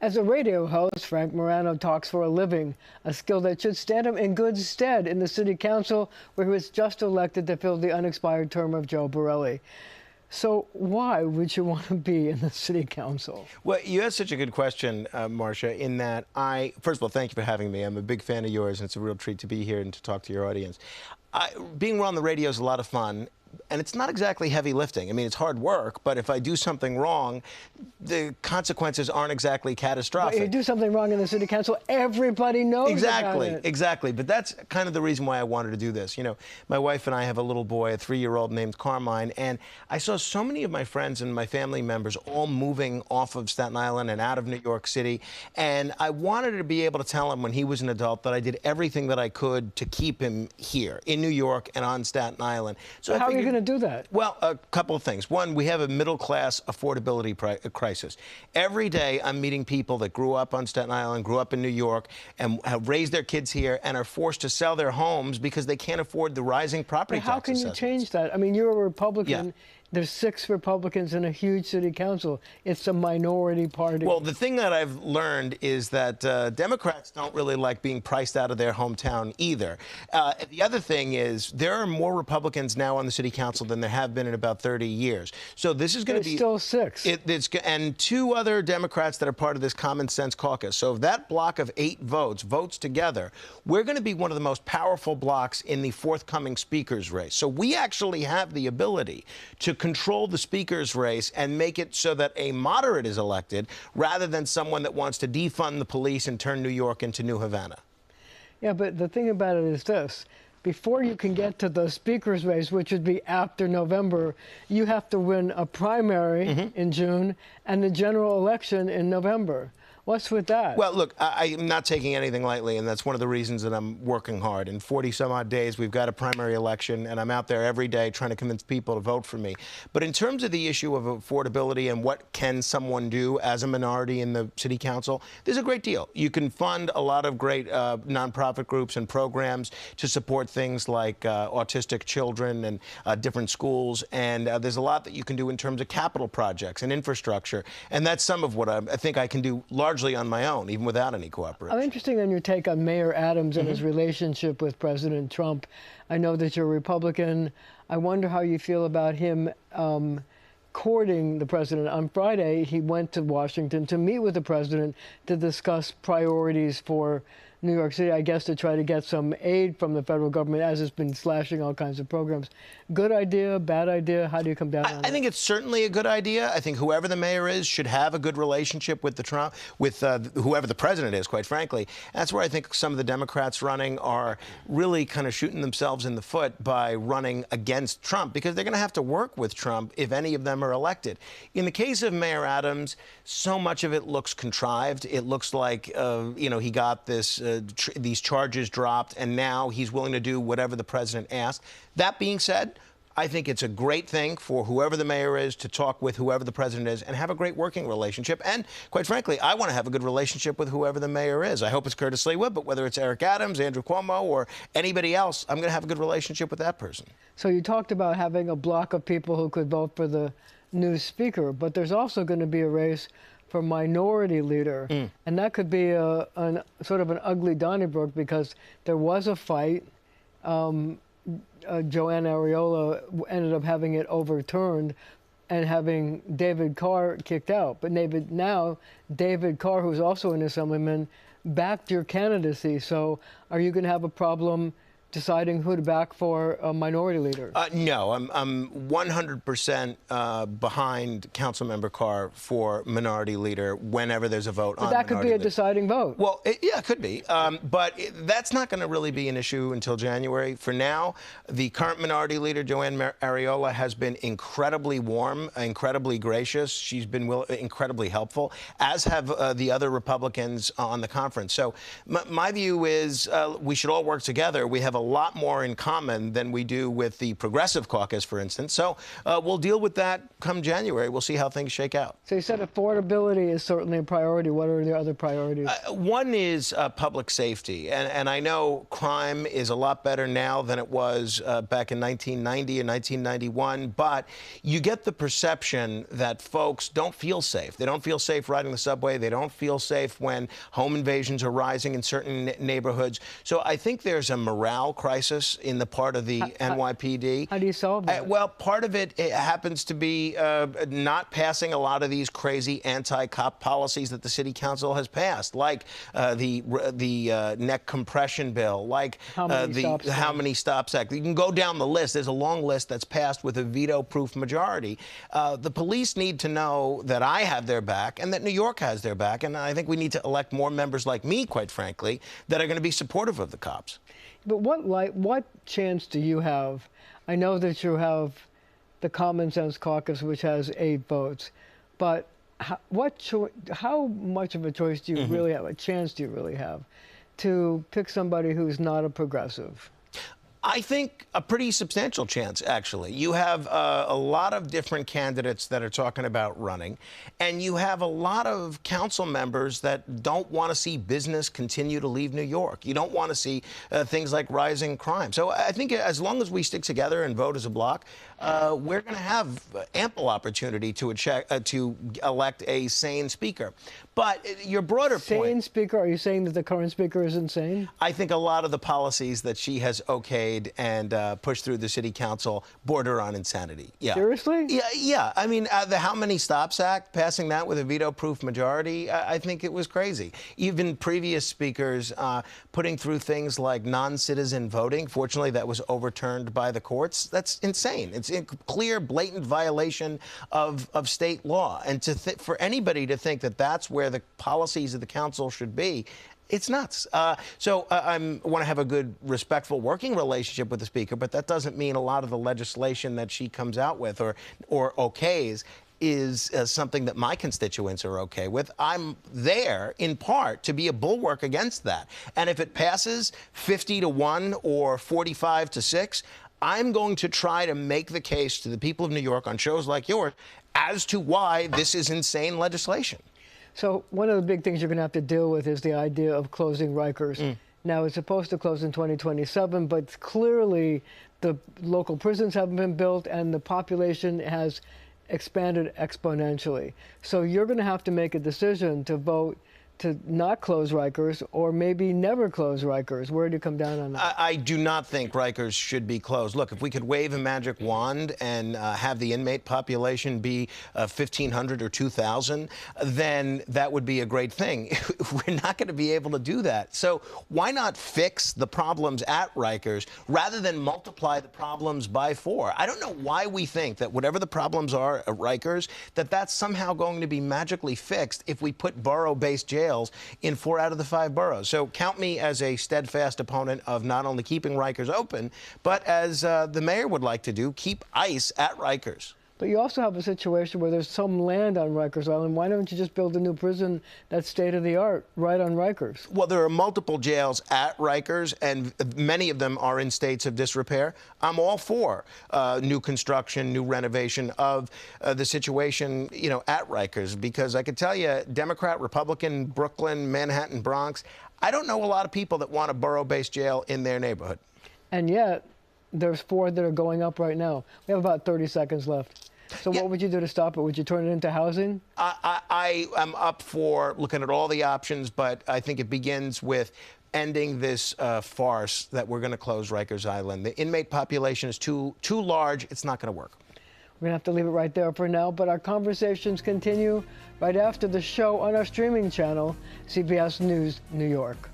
As a radio host, Frank Morano talks for a living, a skill that should stand him in good stead in the city council, where he was just elected to fill the unexpired term of Joe Borelli. So why would you want to be in the city council? Well, you asked such a good question, Marcia, in that first of all, thank you for having me. I'm a big fan of yours, and it's a real treat to be here and to talk to your audience. Being on the radio is a lot of fun. And it's not exactly heavy lifting. I mean, it's hard work, but if I do something wrong, the consequences aren't exactly catastrophic. But you do something wrong in the city council, everybody knows about it. Exactly. But that's kind of the reason why I wanted to do this. You know, my wife and I have a little boy, a 3-year-old named Carmine, and I saw so many of my friends and my family members all moving off of Staten Island and out of New York City. And I wanted to be able to tell him when he was an adult that I did everything that I could to keep him here in New York and on Staten Island. So how are you going to do that? Well, a couple of things. One, we have a middle-class affordability crisis. Every day I'm meeting people that grew up on Staten Island, grew up in New York, and have raised their kids here and are forced to sell their homes because they can't afford the rising property tax assessments. How can you change that? I mean, you're a Republican. Yeah. There's 6 Republicans in a huge city council. It's a minority party. Well, the thing that I've learned is that Democrats don't really like being priced out of their hometown either. The other thing is there are more Republicans now on the city council than there have been in about 30 years. So this is going to be still 6. And 2 other Democrats that are part of this common sense caucus. So if that block of 8 votes together, we're going to be one of the most powerful blocks in the forthcoming speaker's race. So we actually have the ability to control the speaker's race and make it so that a moderate is elected rather than someone that wants to defund the police and turn New York into New Havana. Yeah, but the thing about it is this. Before you can get to the speaker's race, which would be after November, you have to win a primary in June and the general election in November. What's with that? Well, look, I'm not taking anything lightly, and that's one of the reasons that I'm working hard. In 40-some-odd days, we've got a primary election, and I'm out there every day trying to convince people to vote for me. But in terms of the issue of affordability and what can someone do as a minority in the city council, there's a great deal. You can fund a lot of great nonprofit groups and programs to support things like autistic children and different schools, and there's a lot that you can do in terms of capital projects and infrastructure, and that's some of what I think I can do largely on my own, even without any cooperation. I'm interested in your take on Mayor Adams and his relationship with President Trump. I know that you're a Republican. I wonder how you feel about him courting the president. On Friday, he went to Washington to meet with the president to discuss priorities for New York City, I guess, to try to get some aid from the federal government, as it's been slashing all kinds of programs. Good idea, bad idea? How do you come down on that? I think it's certainly a good idea. I think whoever the mayor is should have a good relationship with whoever the president is, quite frankly. That's where I think some of the Democrats running are really kind of shooting themselves in the foot by running against Trump, because they're going to have to work with Trump if any of them are elected. In the case of Mayor Adams, so much of it looks contrived. It looks like, he got these charges dropped, and now he's willing to do whatever the president asked. That being said, I think it's a great thing for whoever the mayor is to talk with whoever the president is and have a great working relationship. And quite frankly, I want to have a good relationship with whoever the mayor is. I hope it's Curtis Leawood, but whether it's Eric Adams, Andrew Cuomo, or anybody else, I'm going to have a good relationship with that person. So you talked about having a block of people who could vote for the new speaker, but there's also going to be a race for minority leader. And that could be sort of an ugly Donnybrook, because there was a fight. Joanne Ariola ended up having it overturned and having David Carr kicked out. But now David Carr, who's also an assemblyman, backed your candidacy. So are you going to have a problem deciding who to back for a minority leader? No, I'm 100% behind Councilmember Carr for minority leader whenever there's a vote on that could be a deciding vote. Well, yeah, it could be. But that's not going to really be an issue until January. For now, the current minority leader, Joanne Ariola, has been incredibly warm, incredibly gracious. She's been incredibly helpful, as have the other Republicans on the conference. So my view is we should all work together. We have a lot more in common than we do with the Progressive Caucus, for instance. So we'll deal with that come January. We'll see how things shake out. So you said affordability is certainly a priority. What are the other priorities? One is public safety. And I know crime is a lot better now than it was back in 1990 and 1991. But you get the perception that folks don't feel safe. They don't feel safe riding the subway. They don't feel safe when home invasions are rising in certain neighborhoods. So I think there's a morale crisis in the part of the NYPD. How do you solve that? Well, part of it happens to be not passing a lot of these crazy anti-cop policies that the city council has passed, like the neck compression bill, like how many stops act. You can go down the list. There's a long list that's passed with a veto-proof majority. The police need to know that I have their back and that New York has their back, and I think we need to elect more members like me, quite frankly, that are going to be supportive of the cops. But what chance do you have? I know that you have the Common Sense Caucus, which has 8 votes, but how much of a choice do you really have, a chance do you really have to pick somebody who's not a progressive? I think a pretty substantial chance, actually. You have a lot of different candidates that are talking about running, and you have a lot of council members that don't want to see business continue to leave New York. You don't want to see things like rising crime. So I think as long as we stick together and vote as a bloc, we're going to have ample opportunity to elect a sane speaker. But your broader point... Sane speaker? Are you saying that the current speaker is insane? I think a lot of the policies that she has okayed and pushed through the city council border on insanity. Yeah. Seriously? Yeah. I mean, the How Many Stops Act, passing that with a veto-proof majority, I think it was crazy. Even previous speakers putting through things like non-citizen voting. Fortunately, that was overturned by the courts. That's insane. It's a clear, blatant violation of state law. And for anybody to think that that's where the policies of the council should be, it's nuts. So I want to have a good, respectful working relationship with the speaker, but that doesn't mean a lot of the legislation that she comes out with or okays is something that my constituents are okay with. I'm there, in part, to be a bulwark against that. And if it passes 50-1 or 45-6, I'm going to try to make the case to the people of New York on shows like yours as to why this is insane legislation. So one of the big things you're going to have to deal with is the idea of closing Rikers. Now, it's supposed to close in 2027, but clearly the local prisons haven't been built and the population has expanded exponentially. So you're going to have to make a decision to vote to not close Rikers or maybe never close Rikers. Where do you come down on that? I do not think Rikers should be closed. Look, if we could wave a magic wand and have the inmate population be 1,500 or 2,000, then that would be a great thing. We're not going to be able to do that. So why not fix the problems at Rikers rather than multiply the problems by 4? I don't know why we think that whatever the problems are at Rikers, that's somehow going to be magically fixed if we put borough-based jails in 4 out of the 5 boroughs. So count me as a steadfast opponent of not only keeping Rikers open, but as the mayor would like to do, keep ICE at Rikers. But you also have a situation where there's some land on Rikers Island. Why don't you just build a new prison that's state-of-the-art right on Rikers? Well, there are multiple jails at Rikers, and many of them are in states of disrepair. I'm all for new construction, new renovation of the situation, at Rikers, because I can tell you, Democrat, Republican, Brooklyn, Manhattan, Bronx, I don't know a lot of people that want a borough-based jail in their neighborhood. And yet, there's 4 that are going up right now. We have about 30 seconds left. So what would you do to stop it? Would you turn it into housing? I am up for looking at all the options, but I think it begins with ending this farce that we're going to close Rikers Island. The inmate population is too large. It's not going to work. We're going to have to leave it right there for now, but our conversations continue right after the show on our streaming channel, CBS News New York.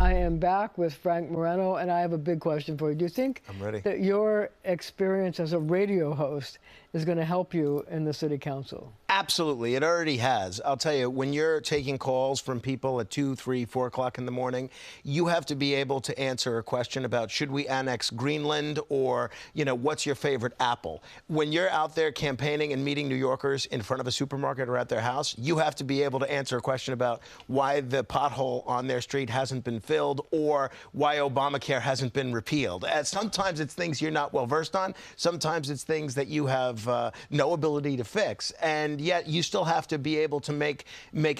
I am back with Frank Morano, and I have a big question for you. Do you think that your experience as a radio host is going to help you in the city council? Absolutely, it already has. I'll tell you, when you're taking calls from people at 2, 3, 4 o'clock in the morning, you have to be able to answer a question about should we annex Greenland, or, you know, what's your favorite apple? When you're out there campaigning and meeting New Yorkers in front of a supermarket or at their house, you have to be able to answer a question about why the pothole on their street hasn't been filled, or why Obamacare hasn't been repealed. Sometimes it's things you're not well versed on. Sometimes it's things that you have no ability to fix. And yet you still have to be able to make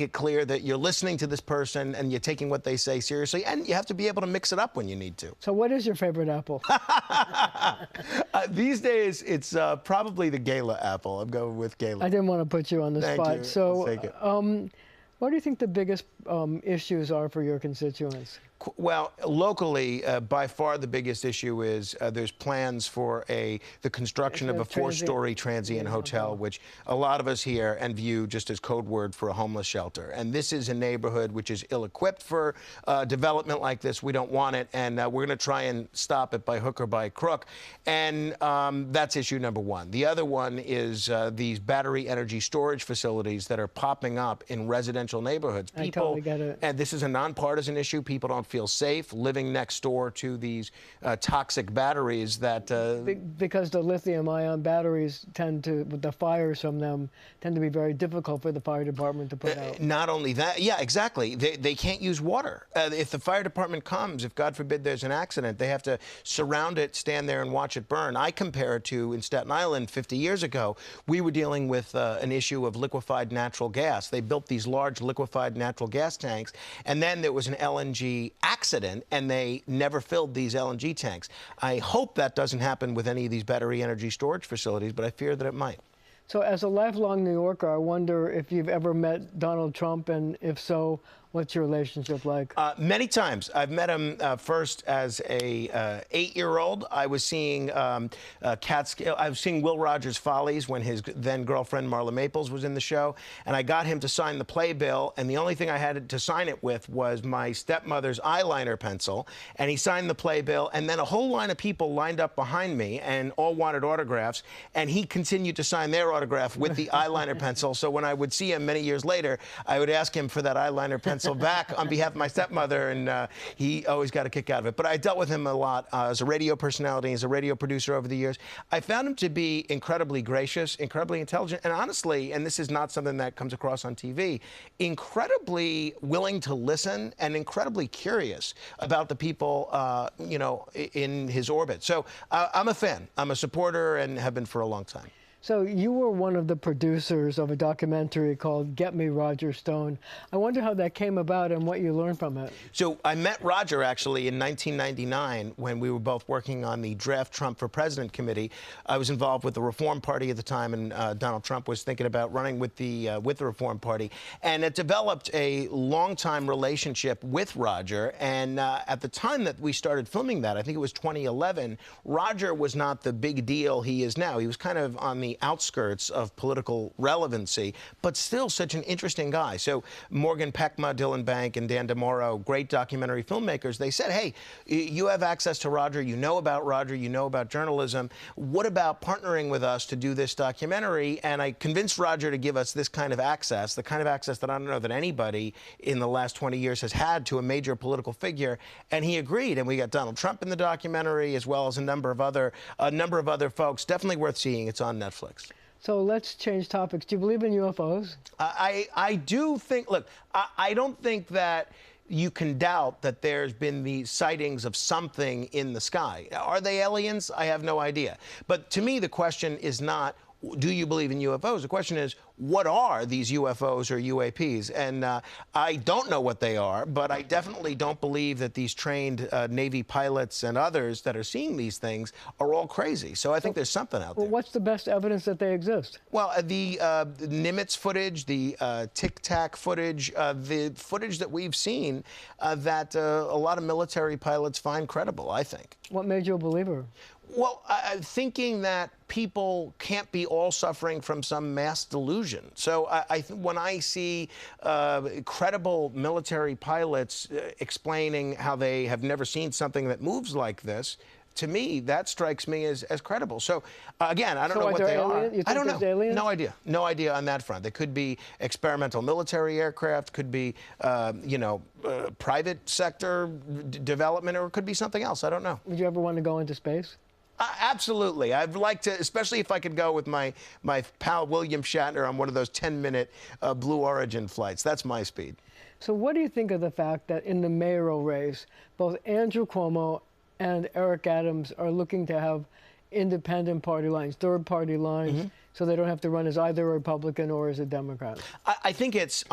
it clear that you're listening to this person and you're taking what they say seriously, and you have to be able to mix it up when you need to. So what is your favorite apple? These days, it's probably the Gala apple. I'm going with Gala. I didn't want to put you on the Thank spot. you. So I'll take it. what do you think the biggest issues are for your constituents? Well, locally, by far the biggest issue is there's plans for the construction of a 4-story transient hotel, which a lot of us here and view just as code word for a homeless shelter. And this is a neighborhood which is ill-equipped for development like this. We don't want it, and we're going to try and stop it by hook or by crook. And that's issue number one. The other one is these battery energy storage facilities that are popping up in residential neighborhoods. I totally get it. And this is a nonpartisan issue. People don't feel safe living next door to these toxic batteries that because the lithium-ion batteries with the fires from them tend to be very difficult for the fire department to put out. Not only that, yeah, exactly. They can't use water. If the fire department comes, if God forbid there's an accident, they have to surround it, stand there and watch it burn. I compare it to in Staten Island 50 years ago, we were dealing with an issue of liquefied natural gas. They built these large liquefied natural gas tanks, and then there was an LNG accident, and they never filled these LNG tanks. I hope that doesn't happen with any of these battery energy storage facilities, but I fear that it might. So as a lifelong New Yorker, I wonder if you've ever met Donald Trump, and if so, what's your relationship like? Many times. I've met him first as a 8-year-old. I was seeing I was seeing Will Rogers' Follies when his then girlfriend Marla Maples was in the show, and I got him to sign the playbill, and the only thing I had to sign it with was my stepmother's eyeliner pencil, and he signed the playbill, and then a whole line of people lined up behind me and all wanted autographs, and he continued to sign their autograph with the eyeliner pencil. So when I would see him many years later, I would ask him for that eyeliner pencil back on behalf of my stepmother, and he always got a kick out of it. But I dealt with him a lot as a radio personality, as a radio producer over the years. I found him to be incredibly gracious, incredibly intelligent, and honestly, and this is not something that comes across on TV, incredibly willing to listen and incredibly curious about the people, you know, in his orbit. So I'm a fan. I'm a supporter and have been for a long time. So you were one of the producers of a documentary called Get Me, Roger Stone. I wonder how that came about and what you learned from it. So I met Roger actually in 1999 when we were both working on the draft Trump for President committee. I was involved with the Reform Party at the time, and Donald Trump was thinking about running with the Reform Party. And it developed a long-time relationship with Roger. And at the time that we started filming that, I think it was 2011, Roger was not the big deal he is now. He was kind of on the outskirts of political relevancy, but still such an interesting guy. So Morgan Peckma, Dylan Bank, and Dan DeMauro, great documentary filmmakers, they said, hey, you have access to Roger, you know about journalism. What about partnering with us to do this documentary? And I convinced Roger to give us this kind of access, the kind of access that I don't know that anybody in the last 20 years has had to a major political figure. And he agreed. And we got Donald Trump in the documentary, as well as a number of other folks. Definitely worth seeing. It's on Netflix. So let's change topics. Do you believe in UFOs? I do think, look, I don't think that you can doubt that there's been these sightings of something in the sky. Are they aliens? I have no idea. But to me, the question is not, do you believe in UFOs? The question is, what are these UFOs or UAPs? And I don't know what they are, but I definitely don't believe that these trained Navy pilots and others that are seeing these things are all crazy. So I think there's something out there. Well, what's the best evidence that they exist? Well, the Nimitz footage, the Tic Tac footage, the footage that we've seen that a lot of military pilots find credible, I think. What made you a believer? Well, thinking that people can't be all suffering from some mass delusion. So when I see credible military pilots explaining how they have never seen something that moves like this, to me, that strikes me as credible. So, again, I don't know So what are they there are. aliens? You I think don't know. there's aliens? No idea. No idea on that front. They could be experimental military aircraft, could be, private sector development, or it could be something else. I don't know. Would you ever want to go into space? Absolutely. I'd like to, especially if I could go with my pal William Shatner on one of those 10-minute Blue Origin flights. That's my speed. So what do you think of the fact that in the mayoral race, both Andrew Cuomo and Eric Adams are looking to have independent party lines, third-party lines, so they don't have to run as either a Republican or as a Democrat? I think it's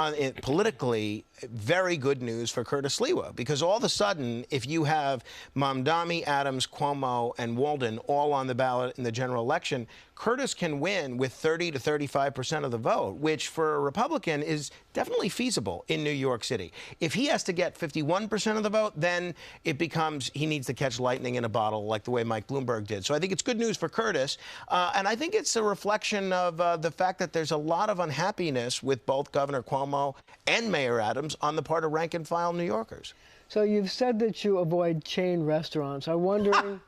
politically very good news for Curtis Sliwa, because all of a sudden, if you have Mamdani, Adams, Cuomo, and Walden all on the ballot in the general election, Curtis can win with 30 to 35% of the vote, which for a Republican is definitely feasible in New York City. If he has to get 51% of the vote, then it becomes he needs to catch lightning in a bottle like the way Mike Bloomberg did. So I think it's good news for Curtis. And I think it's a reflection of the fact that there's a lot of unhappiness with both Governor Cuomo and Mayor Adams on the part of rank-and-file New Yorkers. So you've said that you avoid chain restaurants. I'm wondering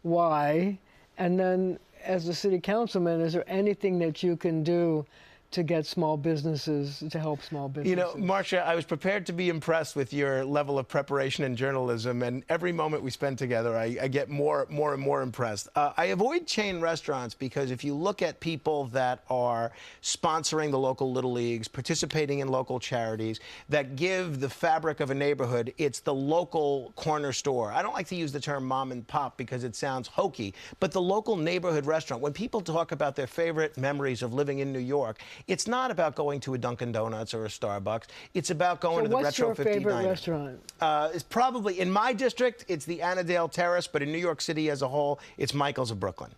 why. And then, as a city councilman, is there anything that you can do to get small businesses, to help small businesses? You know, Marcia, I was prepared to be impressed with your level of preparation in journalism, and every moment we spend together, I get more and more impressed. I avoid chain restaurants because if you look at people that are sponsoring the local Little Leagues, participating in local charities, that give the fabric of a neighborhood, it's the local corner store. I don't like to use the term mom and pop because it sounds hokey, but the local neighborhood restaurant. When people talk about their favorite memories of living in New York, it's not about going to a Dunkin' Donuts or a Starbucks. It's about going to the Retro 50 What's your favorite Diner. restaurant? It's probably, in my district, it's the Annandale Terrace, but in New York City as a whole, it's Michael's of Brooklyn.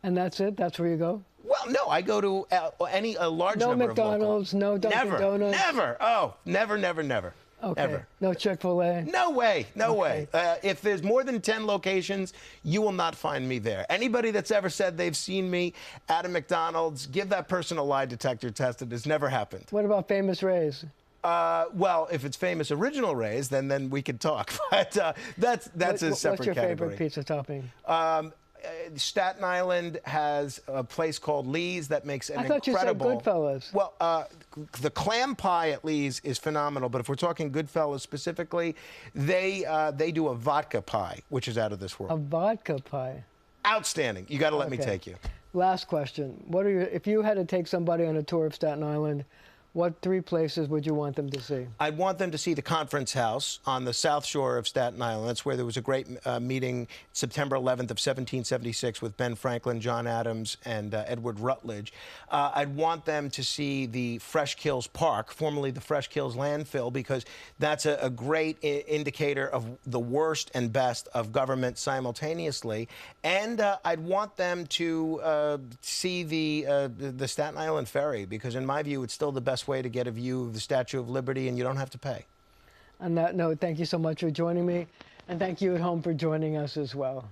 And that's it? That's where you go? Well, no, I go to a large No number McDonald's, of local. no Dunkin' Never, Donuts? never. Oh, never. Okay. Ever. No Chick-fil-A? No way, no Okay. way. If there's more than 10 locations, you will not find me there. Anybody that's ever said they've seen me at a McDonald's, give that person a lie detector test. It has never happened. What about Famous Ray's? Well, if it's Famous Original Ray's, then we could talk. But that's a separate What's your category. favorite pizza topping? Staten Island has a place called Lee's that makes an incredible. I thought you said Goodfellas. Well, the clam pie at Lee's is phenomenal, but if we're talking Goodfellas specifically, they do a vodka pie, which is out of this world. A vodka pie. Outstanding. You got to let me take you. Last question. If you had to take somebody on a tour of Staten Island, what 3 places would you want them to see? I'd want them to see the Conference House on the South Shore of Staten Island. That's where there was a great meeting September 11th of 1776 with Ben Franklin, John Adams, and Edward Rutledge. I'd want them to see the Fresh Kills Park, formerly the Fresh Kills landfill, because that's a great indicator of the worst and best of government simultaneously. And I'd want them to see the Staten Island Ferry, because in my view, it's still the best way to get a view of the Statue of Liberty, and you don't have to pay. On that note, thank you so much for joining me, and thank you at home for joining us as well.